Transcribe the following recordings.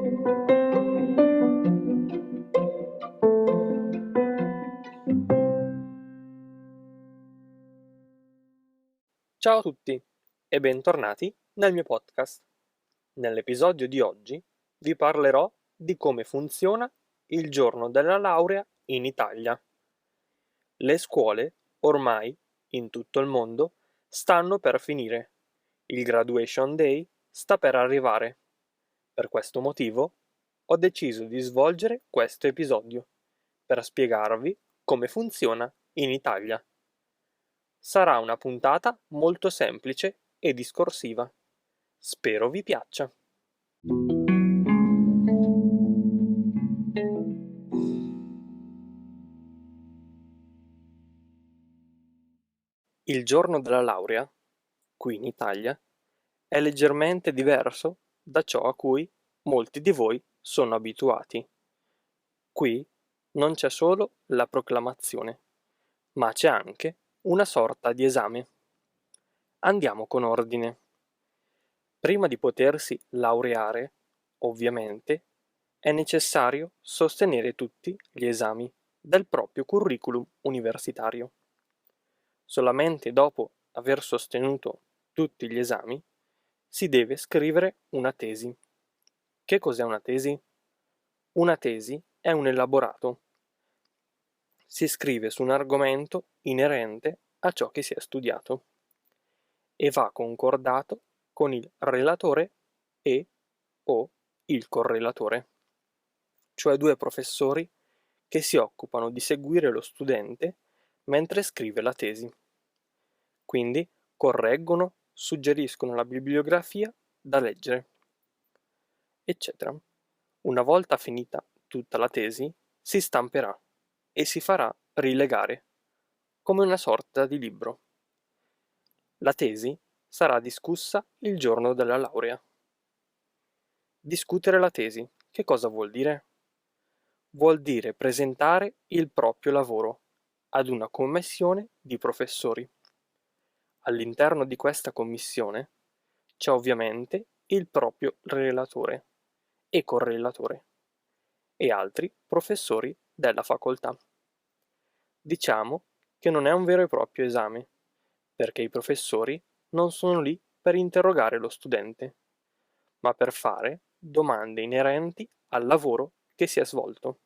Ciao a tutti e bentornati nel mio podcast. Nell'episodio di oggi vi parlerò di come funziona il giorno della laurea in Italia. Le scuole, ormai, in tutto il mondo, stanno per finire. Il Graduation Day sta per arrivare. Per questo motivo ho deciso di svolgere questo episodio per spiegarvi come funziona in Italia. Sarà una puntata molto semplice e discorsiva. Spero vi piaccia. Il giorno della laurea, qui in Italia, è leggermente diverso da ciò a cui molti di voi sono abituati. Qui non c'è solo la proclamazione, ma c'è anche una sorta di esame. Andiamo con ordine. Prima di potersi laureare, ovviamente, è necessario sostenere tutti gli esami del proprio curriculum universitario. Solamente dopo aver sostenuto tutti gli esami si deve scrivere una tesi. Che cos'è una tesi? Una tesi è un elaborato. Si scrive su un argomento inerente a ciò che si è studiato e va concordato con il relatore e o il correlatore, cioè due professori che si occupano di seguire lo studente mentre scrive la tesi. Quindi correggono, suggeriscono la bibliografia da leggere, eccetera. Una volta finita tutta la tesi, si stamperà e si farà rilegare, come una sorta di libro. La tesi sarà discussa il giorno della laurea. Discutere la tesi, che cosa vuol dire? Vuol dire presentare il proprio lavoro ad una commissione di professori. All'interno di questa commissione c'è ovviamente il proprio relatore e correlatore e altri professori della facoltà. Diciamo che non è un vero e proprio esame, perché i professori non sono lì per interrogare lo studente, ma per fare domande inerenti al lavoro che si è svolto.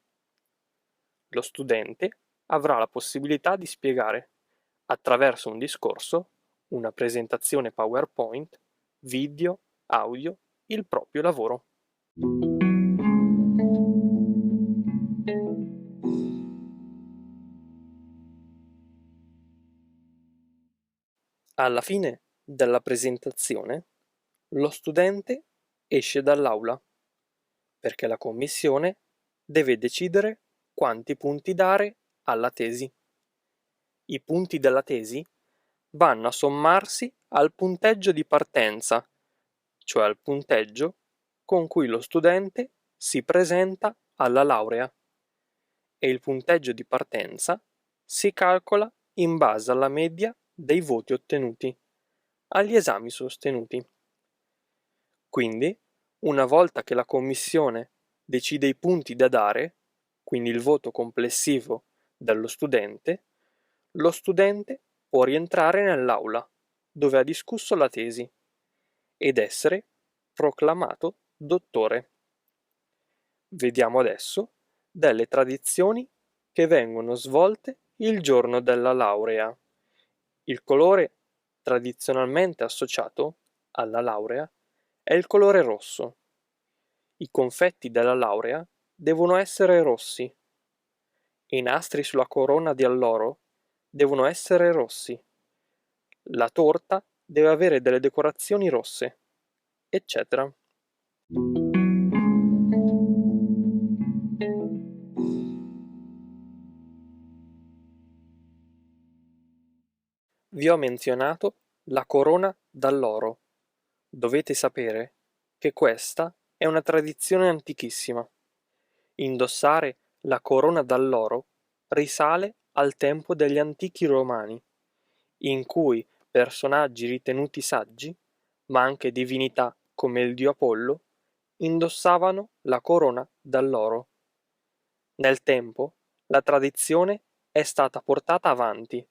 Lo studente avrà la possibilità di spiegare, attraverso un discorso, una presentazione PowerPoint, video, audio, il proprio lavoro. Alla fine della presentazione, lo studente esce dall'aula, perché la commissione deve decidere quanti punti dare alla tesi. I punti della tesi vanno a sommarsi al punteggio di partenza, cioè al punteggio con cui lo studente si presenta alla laurea, e il punteggio di partenza si calcola in base alla media dei voti ottenuti agli esami sostenuti. Quindi, una volta che la commissione decide i punti da dare, quindi il voto complessivo dello studente, lo studente può rientrare nell'aula dove ha discusso la tesi ed essere proclamato dottore. Vediamo adesso delle tradizioni che vengono svolte il giorno della laurea. Il colore tradizionalmente associato alla laurea è il colore rosso. I confetti della laurea devono essere rossi. I nastri sulla corona di alloro devono essere rossi. La torta deve avere delle decorazioni rosse, eccetera. Vi ho menzionato la corona d'alloro. Dovete sapere che questa è una tradizione antichissima. Indossare la corona d'alloro risale al tempo degli antichi romani, in cui personaggi ritenuti saggi, ma anche divinità come il dio Apollo, indossavano la corona d'alloro. Nel tempo, la tradizione è stata portata avanti.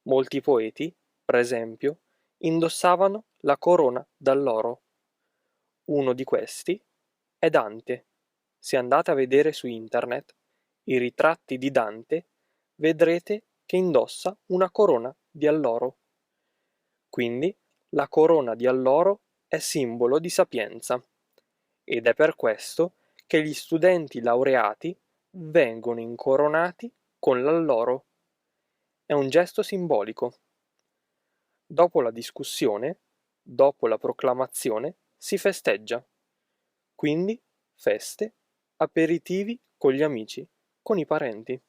Molti poeti, per esempio, indossavano la corona d'alloro. Uno di questi è Dante. Se andate a vedere su internet i ritratti di Dante, vedrete che indossa una corona di alloro. Quindi la corona di alloro è simbolo di sapienza ed è per questo che gli studenti laureati vengono incoronati con l'alloro. È un gesto simbolico. Dopo la discussione, dopo la proclamazione, si festeggia. Quindi feste, aperitivi con gli amici, con i parenti.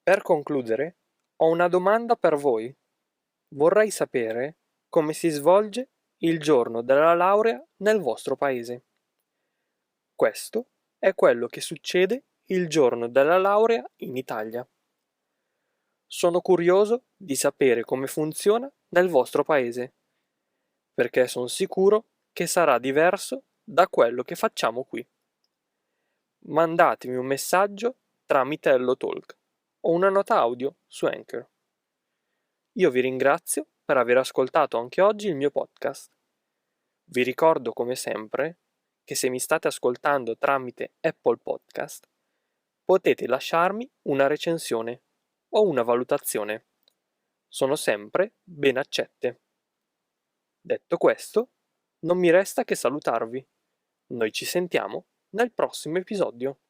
Per concludere, ho una domanda per voi. Vorrei sapere come si svolge il giorno della laurea nel vostro paese. Questo è quello che succede il giorno della laurea in Italia. Sono curioso di sapere come funziona nel vostro paese, perché sono sicuro che sarà diverso da quello che facciamo qui. Mandatemi un messaggio tramite HelloTalk o una nota audio su Anchor. Io vi ringrazio per aver ascoltato anche oggi il mio podcast. Vi ricordo come sempre che se mi state ascoltando tramite Apple Podcast, potete lasciarmi una recensione o una valutazione. Sono sempre ben accette. Detto questo, non mi resta che salutarvi. Noi ci sentiamo nel prossimo episodio.